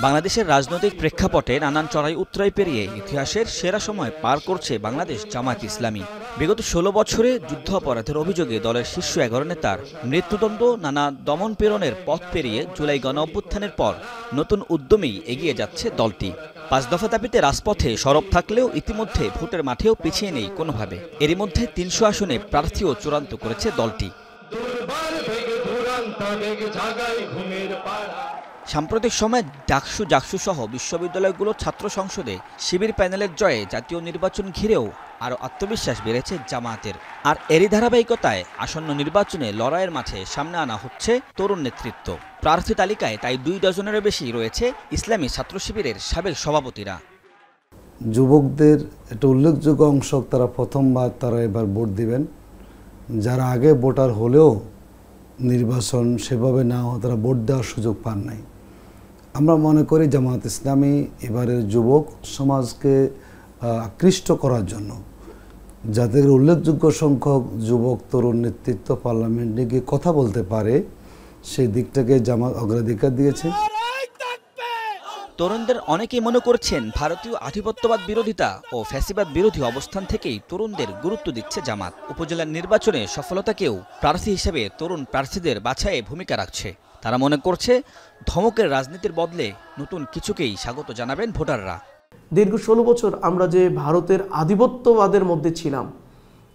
বাংলাদেশের রাজনৈতিক প্রেক্ষাপটে নানান চড়াই উতরাই পেরিয়ে ইতিহাসের সেরা সময় পার করছে বাংলাদেশ জামায়াত ইসলামী। বিগত ১৬ বছরে যুদ্ধাপরাধের অভিযোগে দলের শীর্ষ ১১ নেতার মৃত্যুদণ্ড, নানা দমন পীড়নের পথ পেরিয়ে জুলাই গণঅভ্যুত্থানের পর নতুন উদ্যমেই এগিয়ে যাচ্ছে দলটি। ৫ দফা দাবিতে রাজপথে সরব থাকলেও ইতিমধ্যে ভোটের মাঠেও পিছিয়ে নেই কোনোভাবে। এরই মধ্যে ৩০০ আসনে প্রার্থীও চূড়ান্ত করেছে দলটি। সাম্প্রতিক সময়ে ডাকসু সহ বিশ্ববিদ্যালয়গুলোর ছাত্র সংসদে শিবির প্যানেলের জয়ে জাতীয় নির্বাচন ঘিরেও আরও আত্মবিশ্বাস বেড়েছে জামায়াতের। আর এরই ধারাবাহিকতায় আসন্ন নির্বাচনে লড়াইয়ের মাঠে সামনে আনা হচ্ছে তরুণ নেতৃত্ব। প্রার্থী তালিকায় তাই ২ ডজনেরও বেশি রয়েছে ইসলামী ছাত্র শিবিরের সাবেক সভাপতিরা। যুবকদের একটা উল্লেখযোগ্য অংশ তারা এবার ভোট দিবেন। যারা আগে ভোটার হলেও নির্বাচন সেভাবে না তারা ভোট দেওয়ার সুযোগ পান নাই। আমরা মনে করি জামায়াত ইসলামী এবারের যুবক সমাজকে আকৃষ্ট করার জন্য যাদের উল্লেখযোগ্য সংখ্যক যুবক তরুণ নেতৃত্ব পার্লামেন্টে গিয়ে কথা বলতে পারে সেই দিকটাকে জামাত অগ্রাধিকার দিয়েছে। তরুণদের অনেকেই মনে করছেন ভারতীয় আধিপত্যবাদ বিরোধিতা ও ফ্যাসিবাদ বিরোধী অবস্থান থেকেই তরুণদের গুরুত্ব দিচ্ছে জামাত। উপজেলার নির্বাচনে সফলতাকেও প্রার্থী হিসেবে তরুণ প্রার্থীদের বাছাইয়ে ভূমিকা রাখছে। তারা মনে করছে ধমকের রাজনীতির বদলে নতুন কিছুকেই স্বাগত জানাবেন ভোটাররা। দীর্ঘ ১৬ বছর আমরা যে ভারতের আধিপত্যবাদের মধ্যে ছিলাম,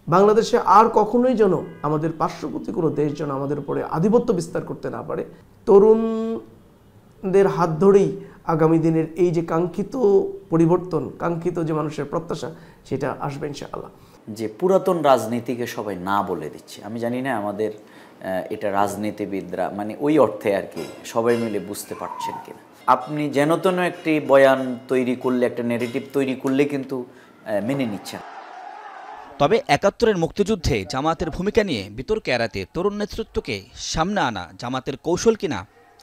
বাংলাদেশে আর কখনোই যেন আমাদের পার্শ্ববর্তী কোনো দেশ যেন আমাদের উপরে আধিপত্য বিস্তার করতে না পারে। তরুণদের হাত ধরেই আগামী দিনের এই যে কাঙ্ক্ষিত পরিবর্তন, কাঙ্ক্ষিত যে মানুষের প্রত্যাশা, সেটা আসবে ইনশাআল্লাহ। যে পুরাতন রাজনীতিকে সবাই না বলে দিচ্ছে, আমি জানি না আমাদের এটা রাজনীতিবিদরা মানে ওই অর্থে আর কি সবাই মিলে বুঝতে পারছেন কিনা। আপনি যেন তেন একটি বয়ান তৈরি করলে, একটা ন্যারেটিভ তৈরি করলে কিন্তু মেনে নিচ্ছেন। তবে ৭১-এর মুক্তিযুদ্ধে জামায়াতের ভূমিকা নিয়ে বিতর্ক এড়াতে তরুণ নেতৃত্বকে সামনে আনা জামায়াতের কৌশল কিনা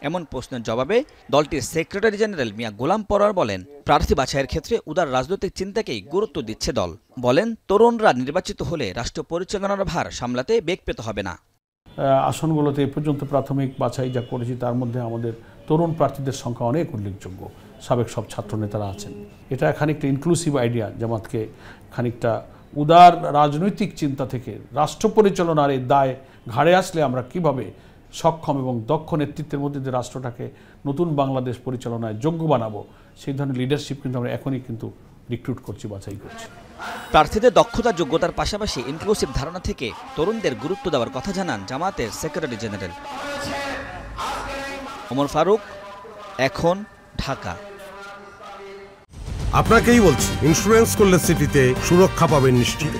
এমন প্রশ্নের জবাবে দলটির সেক্রেটারি জেনারেল মিয়া গোলাম পরোয়ার বলেন, প্রার্থী বাছাইয়ের ক্ষেত্রে উদার রাজনৈতিক চিন্তাকেই গুরুত্ব দিচ্ছে দল। বলেন, তরুণরা নির্বাচিত হলে রাষ্ট্র পরিচালনার ভার সামলাতে বেগ পেতে হবে না। আসনগুলোতে এ পর্যন্ত প্রাথমিক বাছাই যা করেছি তার মধ্যে আমাদের তরুণ প্রার্থীদের সংখ্যা অনেক উল্লেখযোগ্য। সাবেক সব ছাত্র নেতারা আছেন। এটা খানিকটা ইনক্লুসিভ আইডিয়া, জামাতকে খানিকটা উদার রাজনৈতিক চিন্তা থেকে রাষ্ট্র পরিচালনার এই দায় ঘাড়ে আসলে আমরা কিভাবে সক্ষম এবং দক্ষ নেতৃত্বের মধ্যে যে রাষ্ট্রটাকে নতুন বাংলাদেশ পরিচালনায় যোগ্য বানাবো, সেই ধরনের লিডারশিপ কিন্তু আমরা এখনই কিন্তু রিক্রুট করছি, বাছাই করছি। প্রার্থীদের দক্ষতা যোগ্যতার পাশাপাশি ইনক্লুসিভ ধারণা থেকে তরুণদের গুরুত্ব দেওয়ার কথা জানান জামায়াতের সেক্রেটারি জেনারেল। ওমর ফারুক, এখন, ঢাকা। আপনাকেই বলছি, ইন্স্যুরেন্স করলে সিটিতে সুরক্ষা পাবেন নিশ্চিত।